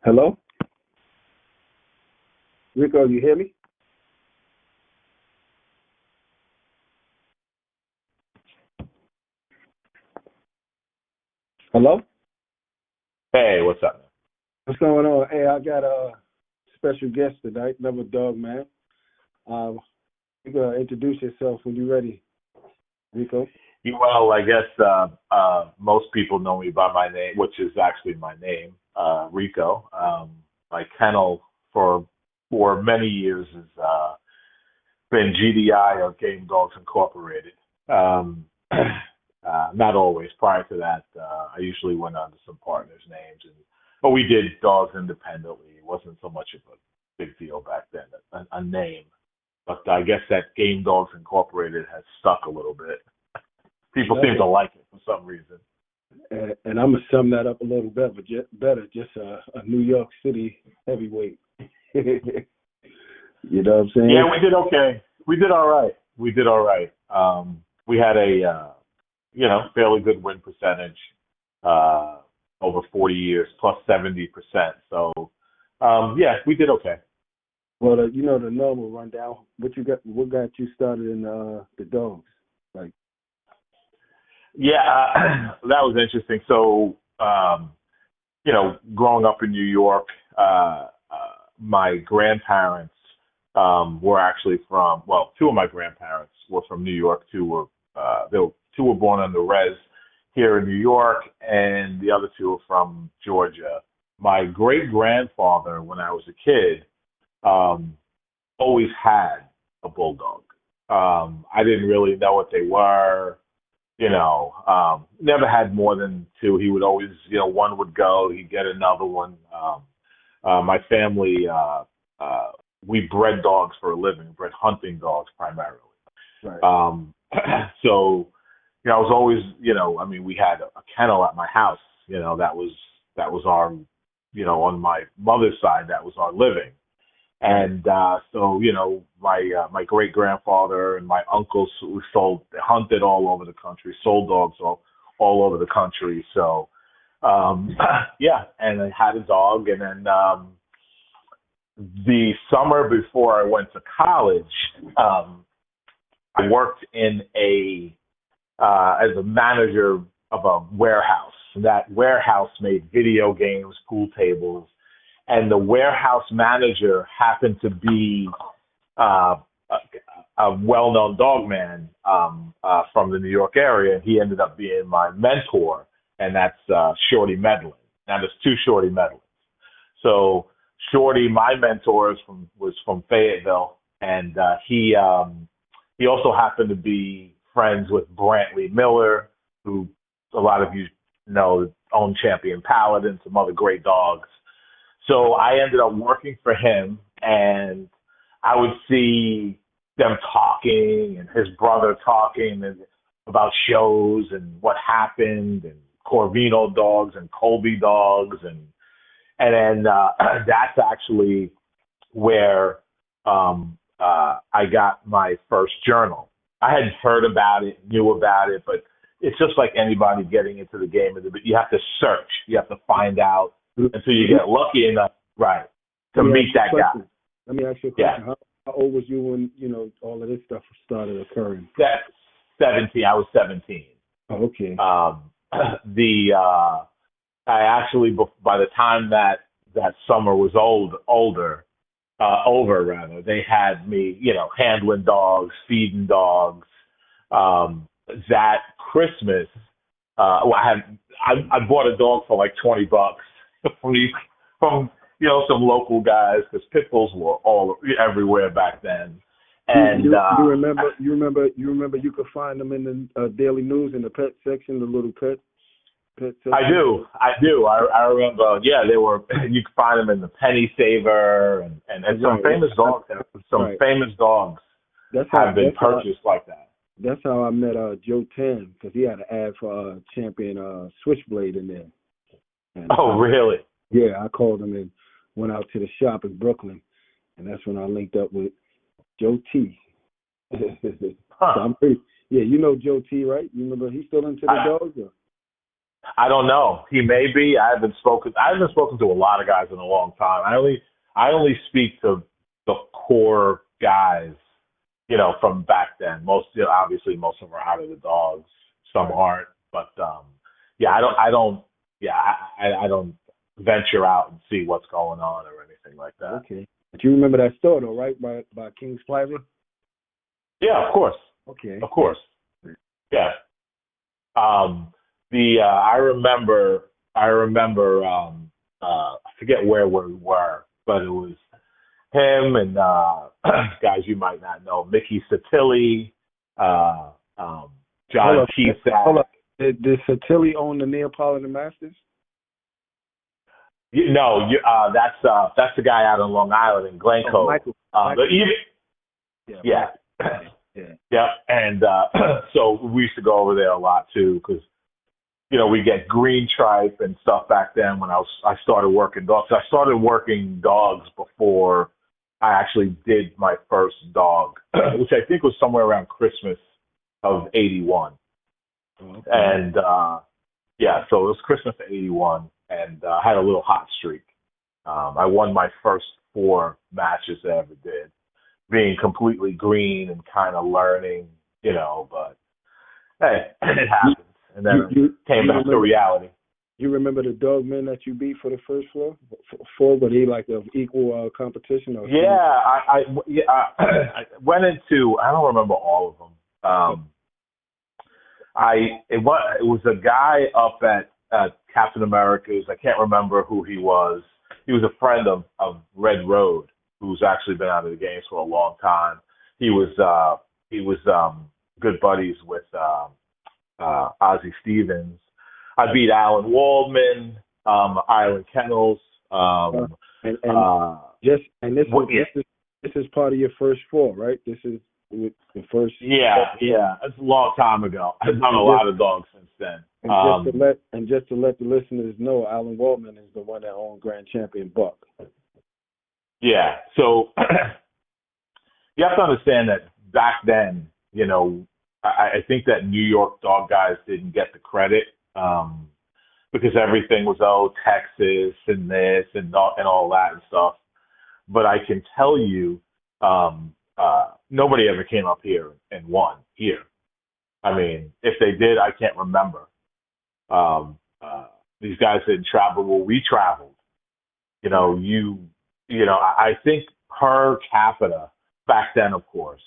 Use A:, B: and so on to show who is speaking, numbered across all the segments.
A: Hello? Rico, you hear me? Hello?
B: Hey, what's up, man?
A: What's going on? Hey, I got a special guest tonight, another dog man. You gotta introduce yourself when you're ready, Rico.
B: Well, I guess most people know me by my name, which is actually my name, Rico. My kennel for many years has been GDI or Game Dogs Incorporated. Um, not always. Prior to that, I usually went under some partners' names, but we did dogs independently. It wasn't so much of a big deal back then, a name. But I guess that Game Dogs Incorporated has stuck a little bit. People
A: Love
B: seem to
A: it.
B: like it for some reason.
A: And I'm gonna sum that up a little bit, but just a New York City heavyweight. You know what I'm
B: Yeah,
A: saying?
B: we did okay. We did all right. We did all right. We had a fairly good win percentage over 40 years, plus 70%. So yeah, we did okay.
A: Well, the normal rundown. What got you started in the dogs? Like,
B: Yeah, that was interesting. So growing up in New York, my grandparents were actually from, well, two of my grandparents were from New York. Two were born on the res here in New York, and the other two were from Georgia. My great grandfather, when I was a kid, um, always had a bulldog. I didn't really know what they were. Never had more than two. He would always, one would go, he'd get another one. My family, we bred dogs for a living, bred hunting dogs primarily.
A: right.
B: So, I was always, we had a kennel at my house, that was our, on my mother's side, that was our living. And so, my great grandfather and my uncles who hunted all over the country, sold dogs all over the country. So, yeah, and I had a dog. And then the summer before I went to college, I worked in as a manager of a warehouse. That warehouse made video games, pool tables, and the warehouse manager happened to be uh, a well-known dog man from the New York area. He ended up being my mentor, and that's Shorty Medlin. Now, there's two Shorty Medlins. So Shorty, my mentor, was from Fayetteville, and he also happened to be friends with Brantley Miller, who a lot of you know owned Champion Paladin, some other great dogs. So I ended up working for him, and I would see them talking and his brother talking about shows and what happened and Corvino dogs and Colby dogs and then that's actually where I got my first journal. I hadn't heard about it, knew about it, but it's just like anybody getting into the game. But you have to search, you have to find out until you get lucky enough, right, to
A: Let me
B: meet
A: ask you a
B: that guy.
A: question. Let me ask you a
B: Yeah,
A: question. How old was you when all of this stuff started occurring?
B: that 17. I was 17.
A: Oh, okay.
B: The I actually, by the time that summer was over rather, they had me, handling dogs, feeding dogs. That Christmas, well, I bought a dog for like $20 from from some local guys because pit bulls were all everywhere back then. And
A: You remember you could find them in the Daily News in the pet section, the little pet
B: I
A: section.
B: do. I remember. Yeah, they were. You could find them in the Penny Saver, and some
A: Right.
B: famous dogs. Some
A: Right.
B: famous dogs
A: That's how
B: have been purchased like that.
A: that's how I met Joe Tan, because he had an ad for Champion Switchblade in there. And
B: Oh, really?
A: yeah, I called him and went out to the shop in Brooklyn, and that's when I linked up with Joe T. So
B: Huh?
A: I'm pretty. Yeah, you know Joe T, right? You remember he's still into the
B: I,
A: dogs? Or?
B: I don't know. He may be. I haven't spoken to a lot of guys in a long time. I only speak to the core guys, from back then. Obviously most of them are out of the dogs. Some
A: Right.
B: aren't, but yeah, I don't venture out and see what's going on or anything like that.
A: Okay. But you remember that store though, right? By King's Plaza?
B: Yeah, of course,
A: Okay.
B: of course. Yeah. I forget where we were, but it was him and guys you might not know, Mickey Satilli,
A: Hold
B: John
A: up. Hold
B: Cusack.
A: up. Did Satilli own the Neapolitan Masters?
B: That's the guy out on Long Island in Glen
A: Oh,
B: Cove.
A: Michael.
B: But
A: Michael.
B: even,
A: Yeah,
B: yeah,
A: Michael. Yeah.
B: yeah, and so we used to go over there a lot too, because we get green tripe and stuff back then when I started working dogs. I started working dogs before I actually did my first dog, which I think was somewhere around Christmas of '81.
A: Okay.
B: And yeah, so it was Christmas of '81, and I had a little hot streak. I won my first 4 matches I ever did, being completely green and kind of learning, but hey, it happens. And then
A: You
B: came back to
A: remember
B: reality.
A: you remember the dog man that you beat for the first floor? Four, but he like of equal competition or
B: Yeah, I went into, I don't remember all of them. It was a guy up at Captain America's. I can't remember who he was. He was a friend of Red Road, who's actually been out of the games for a long time. He was good buddies with Ozzie Stevens. I beat Alan Waldman, Island Kennels.
A: and
B: Yeah.
A: this is part of your first four, right? This is the first.
B: Yeah. It's a long time ago. I've done a lot of dogs since then.
A: And just to let the listeners know, Alan Waldman is the one that owned Grand Champion Buck.
B: Yeah. So you have to understand that back then, I think that New York dog guys didn't get the credit because everything was, Texas and this and all that and stuff. But I can tell you, nobody ever came up here and won here. I mean, if they did, I can't remember. These guys didn't travel. Well, we traveled. I think per capita back then, of course,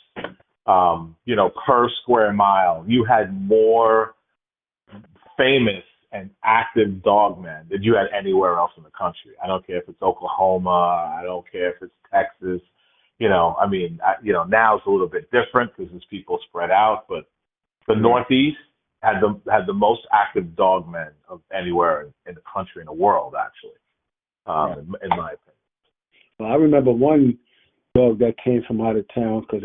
B: per square mile, you had more famous and active dog men than you had anywhere else in the country. I don't care if it's Oklahoma. I don't care if it's Texas. Now it's a little bit different because there's people spread out, but the Northeast had the most active dog men of anywhere in the country, in the world, actually, in my opinion.
A: Well, I remember one dog that came from out of town because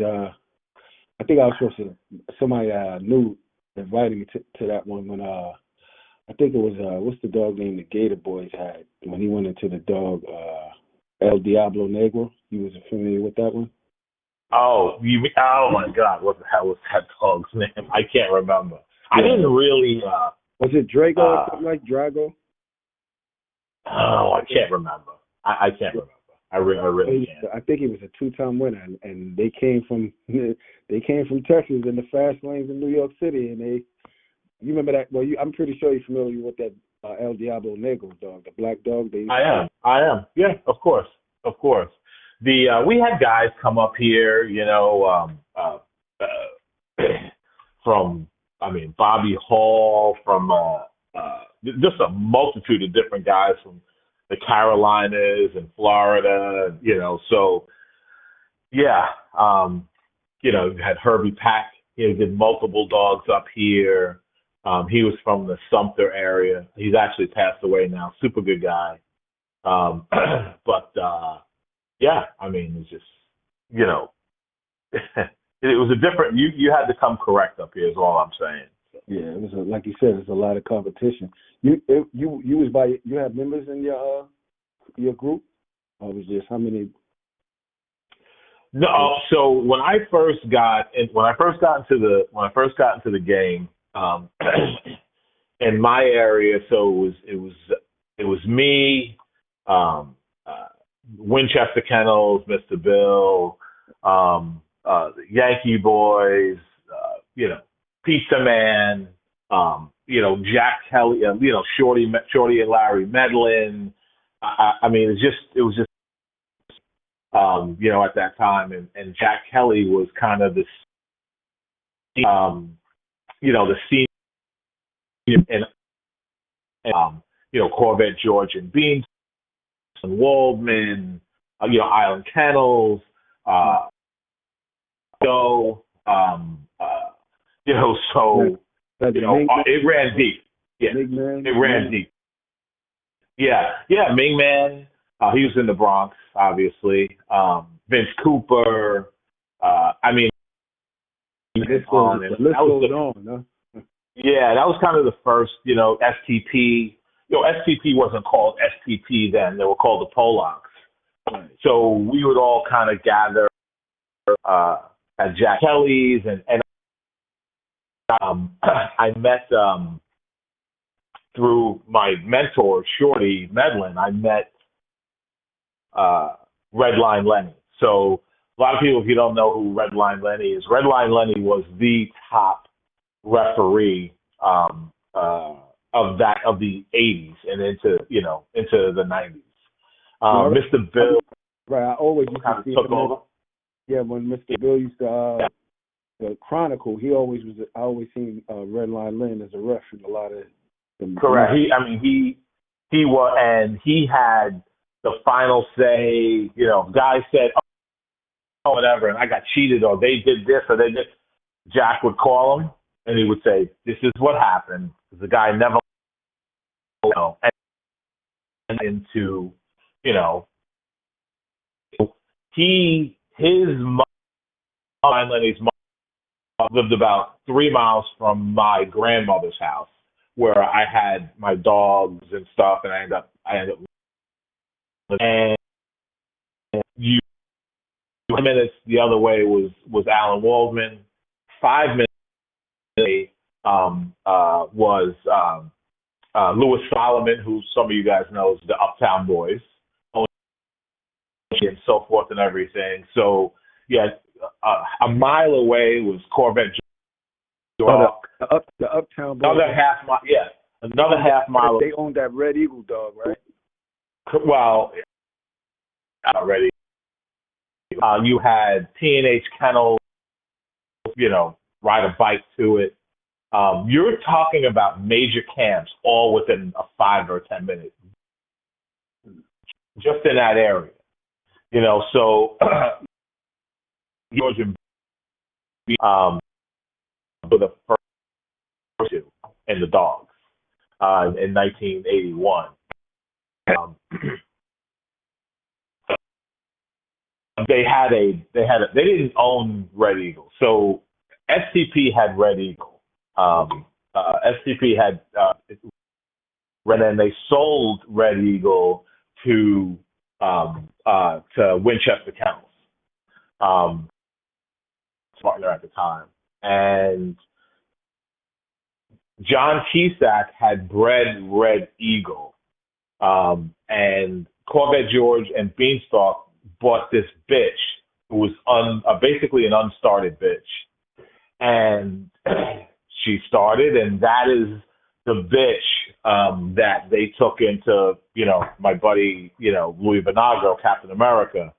A: I think I was supposed to. Somebody knew invited me to that one when I think it was what's the dog name the Gator Boys had when he went into the dog El Diablo Negro. You was familiar with that one?
B: Oh, oh my God! What the hell was that dog's name? I can't remember. I didn't really.
A: Was it Drago or something like Drago?
B: Oh, I can't remember. I can't remember. I really can't.
A: I think he was a 2-time winner, and they came from Texas in the fast lanes in New York City, and you remember that? Well, I'm pretty sure you're familiar with that El Diablo Negro dog, the black dog.
B: I am. Yeah, of course. We had guys come up here, from Bobby Hall, from just a multitude of different guys from the Carolinas and Florida, So yeah, you had Herbie Pack. He did multiple dogs up here. He was from the Sumter area. He's actually passed away now. Super good guy. But yeah, it's just, it was a different, you had to come correct up here is all I'm saying.
A: Yeah, it was like you said, there's a lot of competition. You had members in your group, or was just how many?
B: No, so when I first got into the game, in my area, so it was me, um, uh, Winchester Kennels, Mr. Bill, Yankee Boys, Pizza Man, Jack Kelly, Shorty and Larry Medlin. I mean, it was just at that time, and Jack Kelly was kind of um, the senior, and Corvette George and Beans and Waldman, Island Kennels, uh, so, so,
A: Like the Ming
B: it ran deep. Yeah,
A: Man.
B: it ran deep. Yeah, yeah, Ming Man, he was in the Bronx, obviously. Vince Cooper, I mean, on, and
A: The list
B: that was
A: goes on, huh?
B: yeah, that was kind of the first, STP. STP wasn't called STP then; they were called the Polacks.
A: Right.
B: So we would all kind of gather uh, at Jack Kelly's, and I met through my mentor Shorty Medlin. I met Redline Lenny. So a lot of people, if you don't know who Redline Lenny is, Redline Lenny was the top referee of the '80s and into the '90s. Mr. Bill
A: Right. I always used
B: kind
A: to
B: of
A: see
B: took
A: him.
B: over.
A: Yeah, when Mr. Bill used to the Chronicle, he always was. I always seen Redline Lynn as a ref in a lot of them.
B: Correct. He was, and he had the final say. Guy said, "Oh, whatever," and I got cheated, or they did this, or they did. Jack would call him, and he would say, "This is what happened." The guy never, and into, you know, his mom, Lenny's mom, lived about 3 miles from my grandmother's house, where I had my dogs and stuff, and I ended up, and you 2 minutes the other way was Alan Waldman. 5 minutes away, was Louis Solomon, who some of you guys know is the Uptown Boys, and so forth and everything. So yeah, a mile away was Corvette George.
A: The Uptown Boys.
B: Another half mile, yeah, another half mile.
A: They owned that Red Eagle dog, right?
B: Well, already. You had T&H Kennel, ride a bike to it. You're talking about major camps all within a 5 or 10 minutes, just in that area. So George and for the first two and the dogs in 1981. They didn't own Red Eagle, so STP had Red Eagle. STP had and then they sold Red Eagle to Winchester Kennels, partner at the time, and John Cusack had bred Red Eagle, and Corvette George and Beanstalk bought this bitch who was basically an unstarted bitch, and she started, and that is the bitch that they took into my buddy Louis Vinagro, Captain America,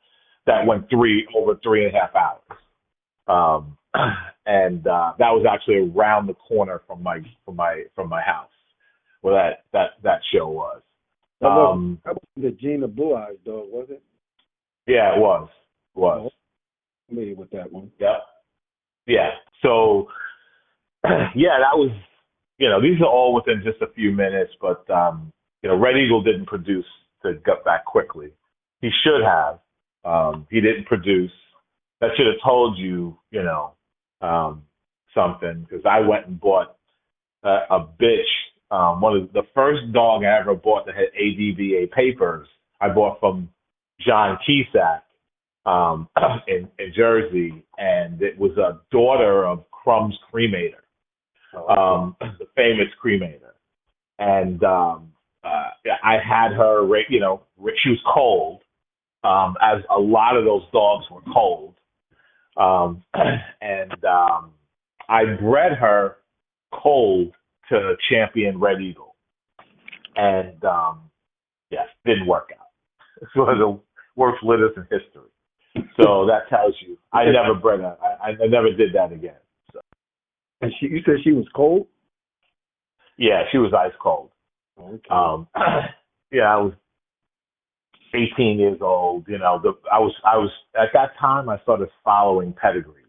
B: that went over 3.5 hours, and that was actually around the corner from my house where that show was.
A: That was the Gina Blue Eyes dog, was it?
B: Yeah, it was.
A: I'm familiar with that one.
B: Yeah. Yeah. So, yeah, that was, these are all within just a few minutes, but, Red Eagle didn't produce to get back quickly. He should have. He didn't produce. That should have told you, something, because I went and bought a bitch. One of the first dog I ever bought that had ADVA papers, I bought from John Cusack in Jersey, and it was a daughter of Crumb's Cremator, the famous cremator. and I had her, she was cold, as a lot of those dogs were cold, and I bred her cold to champion Red Eagle, and yes, didn't work out. It's one of the worst litters in history. So that tells you I never bred her. I never did that again. So.
A: And you said she was cold?
B: Yeah, she was ice cold.
A: Okay.
B: Yeah, I was 18 years old. I was at that time I started following pedigrees.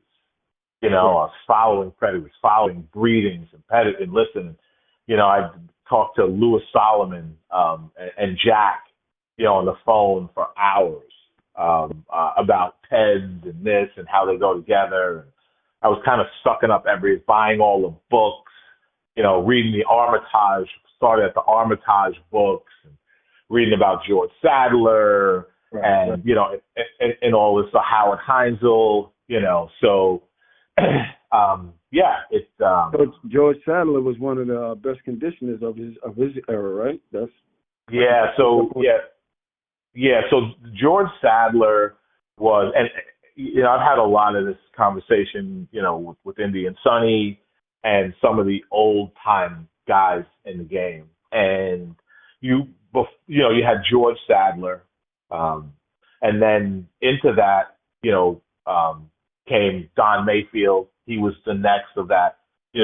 B: I was following pedigrees, following breedings and listening. I talked to Louis Solomon and Jack, on the phone for hours about PEDs and this and how they go together. And I was kind of sucking up buying all the books, reading the Armitage, started at the Armitage books, and reading about George Sadler and and all this, Howard Heinzel, so
A: George Sadler was one of the best conditioners of his era, right?
B: So George Sadler was, and I've had a lot of this conversation, with Indy and Sonny and some of the old time guys in the game, and you had George Sadler, and then into that, came Don Mayfield. He was the next of that,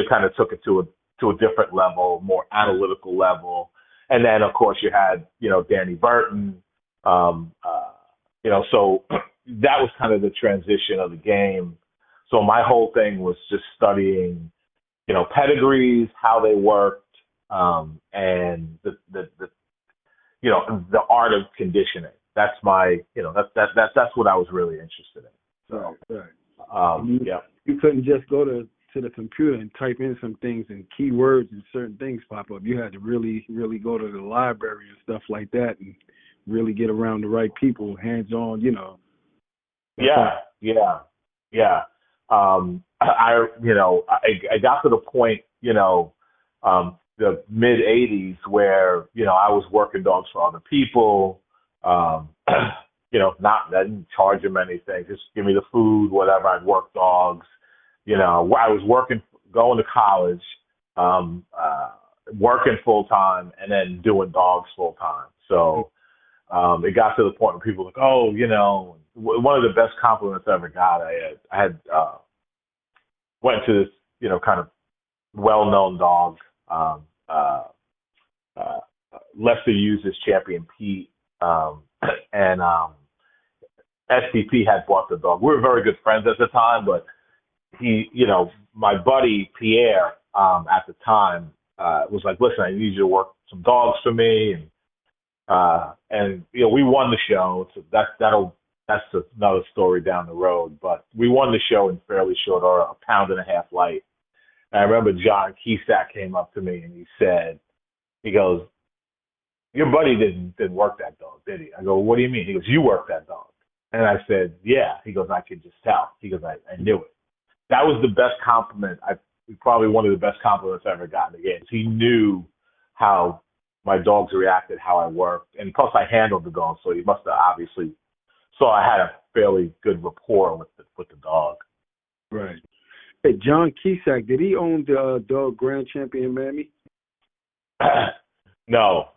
B: kind of took it to a different level, more analytical level. And then of course you had, Danny Burton. So that was kind of the transition of the game. So my whole thing was just studying, pedigrees, how they worked, and the art of conditioning. That's my, that's what I was really interested in. So,
A: right. You couldn't just go to the computer and type in some things and keywords and certain things pop up. You had to really, really go to the library and stuff like that and really get around the right people, hands-on,
B: Yeah. I got to the point, the mid '80s where I was working dogs for other people. I didn't charge them anything. Just give me the food, whatever. I'd work dogs. I was going to college, working full time, and then doing dogs full time. So it got to the point where people were like, oh, one of the best compliments I ever got. I had went to this, kind of well-known dog, Lester Hughes' Champion Pete, and STP had bought the dog. We were very good friends at the time, but he, my buddy Pierre, at the time, was like, listen, I need you to work some dogs for me. And we won the show. So that's another story down the road, but we won the show in fairly short order, a pound and a half light. And I remember John Keysack came up to me and he goes, your buddy didn't work that dog, did he? I go, what do you mean? He goes, you worked that dog. And I said, yeah. He goes, I could just tell. He goes, I knew it. That was the best compliment. Probably one of the best compliments I ever got in the game. He knew how my dogs reacted, how I worked, and plus I handled the dog, so he must have obviously saw I had a fairly good rapport with the dog.
A: Right. Hey, John Keysack, did he own the dog Grand Champion Mammy?
B: No.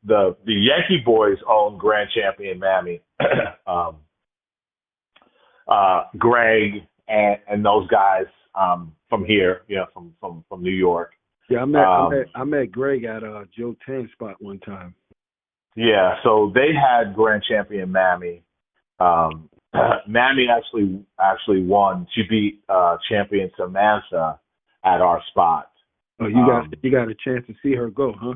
B: The Yankee boys own Grand Champion Mammy. Greg and those guys from here, from New York.
A: Yeah, I met Greg at Joe Tan spot one time.
B: Yeah, so they had Grand Champion Mammy. Mammy actually won. She beat champion Samantha at our spot.
A: Oh, you got a chance to see her go, huh?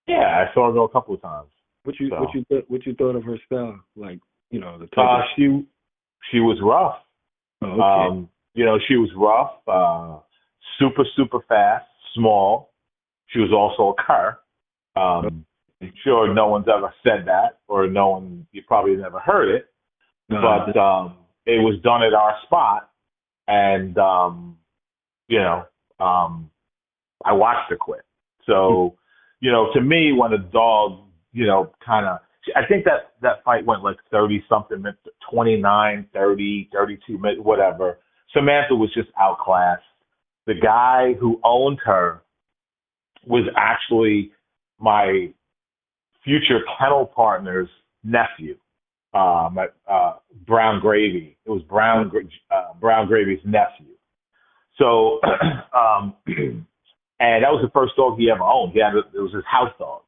B: Yeah, I saw her go a couple of times.
A: What you thought of her style? Like, the type
B: she was rough.
A: Oh, okay.
B: She was rough, super fast, small. She was also a cur. Sure, no one's ever said that, or you probably never heard it, but it was done at our spot, and I watched her quit. So, to me, when a dog, kind of, I think that fight went like 30 something minutes, 29, 30, 32 minutes, whatever. Samantha was just outclassed. The guy who owned her was actually my future kennel partner's nephew, Brown Gravy. It was Brown Gravy's nephew. So, and that was the first dog he ever owned. It was his house dog.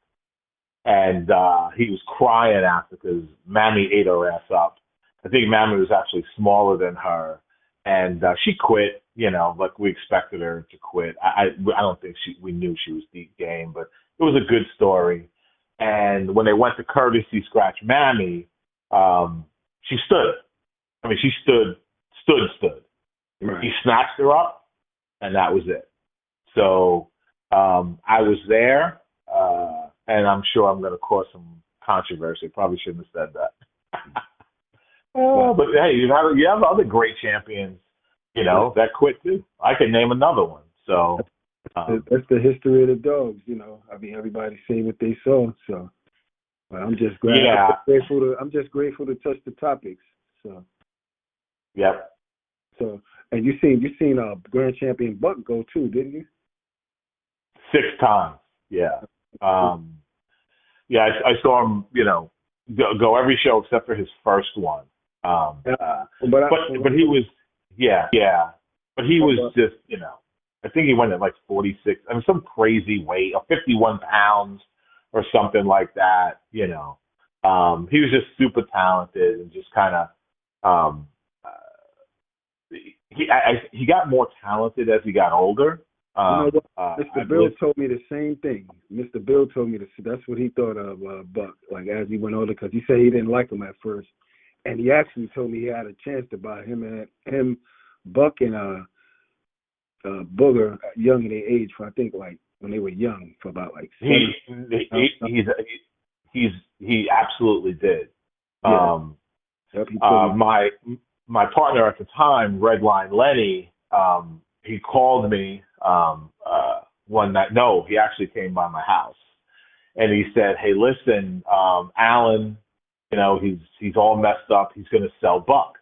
B: And he was crying after because Mammy ate her ass up. I think Mammy was actually smaller than her. And she quit, like we expected her to quit. I don't think we knew she was deep game, but it was a good story. And when they went to courtesy scratch Mammy, she stood. I mean, she stood. Right. He snatched her up, and that was it. So I was there, and I'm sure I'm going to cause some controversy. Probably shouldn't have said that. But hey, you have other great champions, that quit too. I can name another one. So
A: that's the history of the dogs. I mean, everybody say what they saw. So, but I'm just glad.
B: Yeah.
A: I'm just grateful to touch the topics. So.
B: Yep.
A: So, and you seen grand champion Buck go too, didn't you?
B: 6 times. Yeah. Yeah, I saw him, go every show except for his first one. But he was, yeah. But he was just, I think he went at like 46. I mean, some crazy weight, 51 pounds or something like that. He was just super talented and just kind of. He got more talented as he got older.
A: Mr. Bill told me the same thing. Mr. Bill told me that's what he thought of Buck, like as he went older, because he said he didn't like him at first, and he actually told me he had a chance to buy him, Buck and Booger young in their age for I think like when they were young for about like 7.
B: He absolutely did.
A: Yeah.
B: My partner at the time, Redline Lenny, he called me one night. No, he actually came by my house, and he said, "Hey, listen, Alan, he's all messed up. He's going to sell Buck.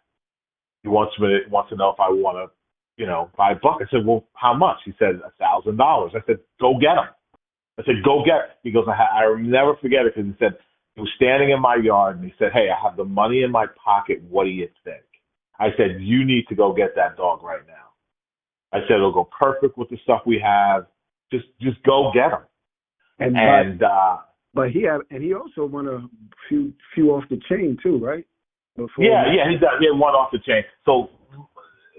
B: He wants to know if I want to, buy Buck." I said, "Well, how much?" He said, $1,000. I said, "Go get him." I said, "Go get it." He goes, I'll never forget it because he said he was standing in my yard and he said, "Hey, I have the money in my pocket. What do you think?" I said, "You need to go get that dog right now." I said, "It'll go perfect with the stuff we have. Just go get him."
A: But he also won a few off the chain too, right?
B: He had one off the chain. So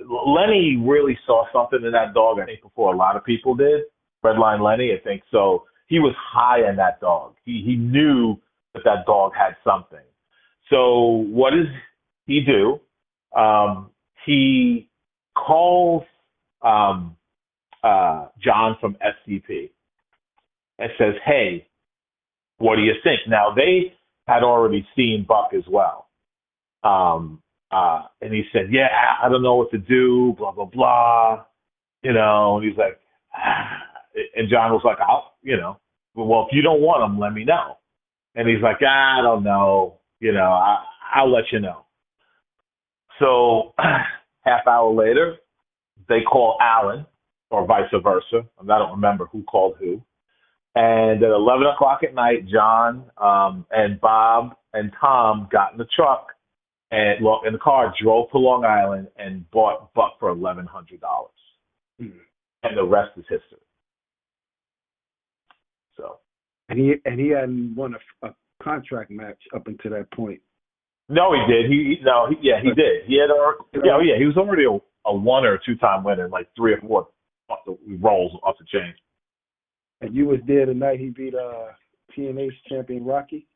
B: Lenny really saw something in that dog, I think, before a lot of people did. Redline Lenny, I think. So he was high on that dog. He knew that dog had something. So what does he do? He calls John from SCP and says, "Hey, what do you think?" Now, they had already seen Buck as well. And he said, "Yeah, I don't know what to do, blah, blah, blah." And he's like, and John was like, "Well, if you don't want him, let me know." And he's like, "I don't know. I'll let you know." So half hour later, they call Alan, or vice versa. I don't remember who called who. And at 11 o'clock at night, John and Bob and Tom got in the truck and in the car, drove to Long Island and bought Buck for $1,100. And the rest is history. So.
A: And he hadn't won a contract match up until that point.
B: No, he did. He did. He had he was already a 1 or 2-time winner, like 3 or 4 rolls off the chain.
A: And you was there the night he beat TNH champion Rocky?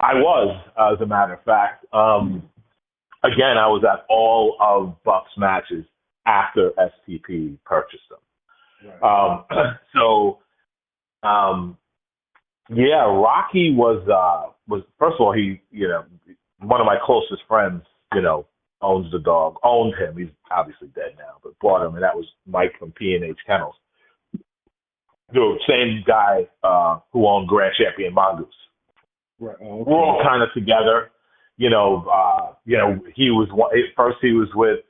B: I was, as a matter of fact. Again, I was at all of Buck's matches after STP purchased them. Right. Rocky was first of all, he, one of my closest friends, owned him. He's obviously dead now, but bought him, and that was Mike from P&H Kennels. the same guy who owned Grand Champion Mongoose.
A: Right. Oh,
B: We're
A: okay.
B: all kind of together. He was first. He was with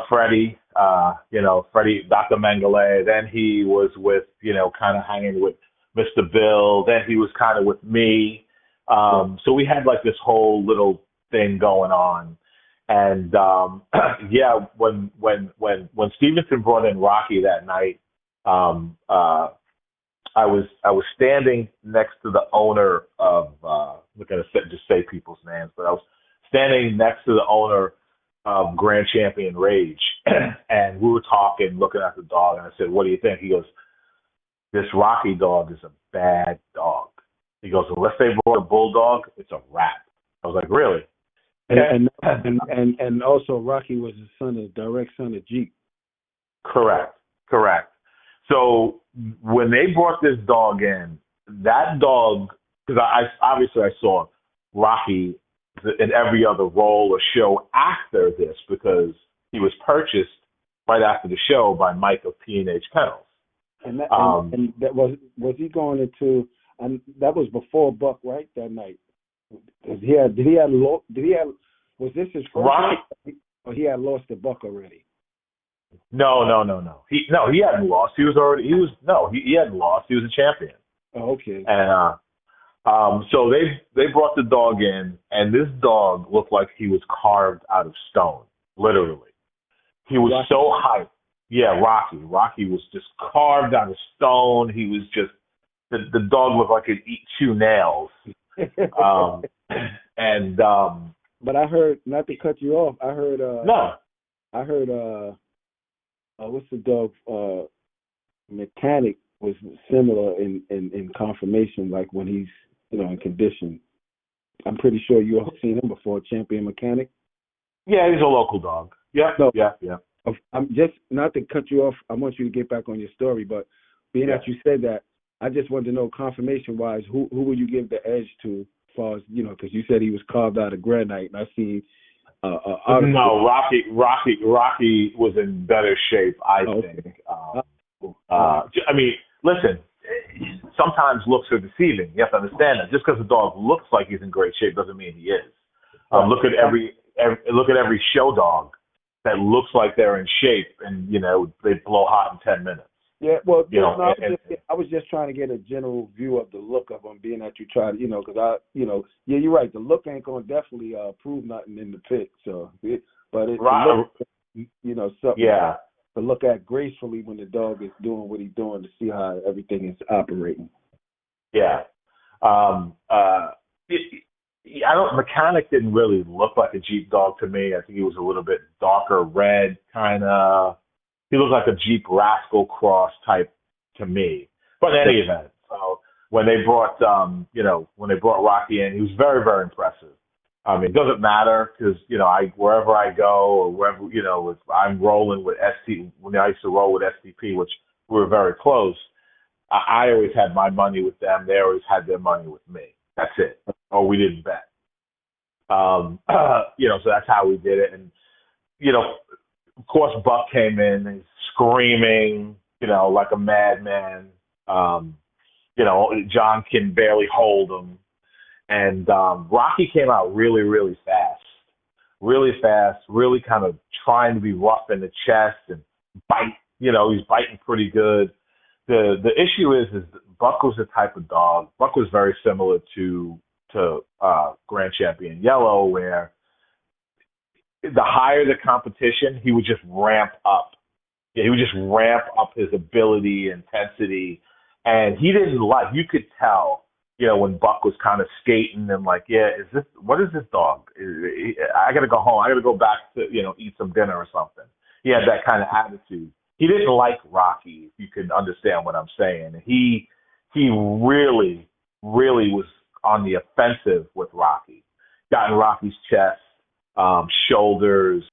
B: Freddie. Freddie, Dr. Mengele. Then he was with kind of hanging with Mr. Bill. Then he was kind of with me. So we had like this whole little thing going on. And yeah, when Stevenson brought in Rocky that night, I was standing next to the owner of we're gonna just say people's names, but I was standing next to the owner of Grand Champion Rage, and we were talking, looking at the dog, and I said, "What do you think?" He goes, "This Rocky dog is a bad dog." He goes, "Unless they brought a bulldog, it's a wrap." I was like, "Really?"
A: And
B: Okay.
A: and also Rocky was the direct son of Jeep.
B: Correct. Correct. So when they brought this dog in, that dog, because I saw Rocky in every other role or show after this because he was purchased right after the show by Mike of P&H Kennels.
A: And that was he going into? And that was before Buck, right? That night. Was this his first
B: Rocky?
A: night? Or he had lost to Buck already?
B: No. He hadn't lost. He hadn't lost. He was a champion.
A: Oh, okay.
B: And so they brought the dog in, and this dog looked like he was carved out of stone, literally. He was
A: Rocky.
B: so hyped. Yeah, Rocky. Rocky was just carved out of stone. He was just the dog looked like he'd eat 2 nails.
A: But I heard, not to cut you off, I heard
B: No.
A: what's the dog Mechanic was similar in conformation, like when he's in condition. I'm pretty sure you all seen him before, Champion Mechanic.
B: Yeah, he's a local dog. Yeah,
A: No,
B: yeah.
A: I'm just, not to cut you off, I want you to get back on your story, but being that you said that, I just wanted to know, confirmation wise, who would you give the edge to, as far as because you said he was carved out of granite, and I seen
B: no, Rocky was in better shape, I think. I mean, listen, sometimes looks are deceiving. You have to understand that. Just because the dog looks like he's in great shape doesn't mean he is. Look at every show dog that looks like they're in shape, and they blow hot in 10 minutes.
A: Yeah, well, I was just trying to get a general view of the look of them, being that you tried, because you're right. The look ain't gonna definitely prove nothing in the pit. So, but it's something to look at gracefully when the dog is doing what he's doing, to see how everything is operating.
B: Yeah. Mechanic didn't really look like a Jeep dog to me. I think he was a little bit darker red, kind of. He looked like a Jeep Rascal Cross type to me. But in any event, so when they brought Rocky in, he was very, very impressive. I mean, it doesn't matter because wherever I go or wherever if I'm rolling with ST. When I used to roll with STP, which we were very close, I always had my money with them. They always had their money with me. That's it. Or we didn't bet. So that's how we did it. And of course, Buck came in and screaming, like a madman. John can barely hold him. And Rocky came out really, really fast, really kind of trying to be rough in the chest and bite. He's biting pretty good. The issue is Buck was the type of dog. Buck was very similar to Grand Champion Yellow, where the higher the competition, he would just ramp up. Yeah, he would just ramp up his ability, intensity, and he didn't you could tell, when Buck was kind of skating and like, what is this dog? I got to go home. I got to go back to, eat some dinner or something. He had that kind of attitude. He didn't like Rocky, if you can understand what I'm saying. He really, really was on the offensive with Rocky. Got in Rocky's chest, shoulders,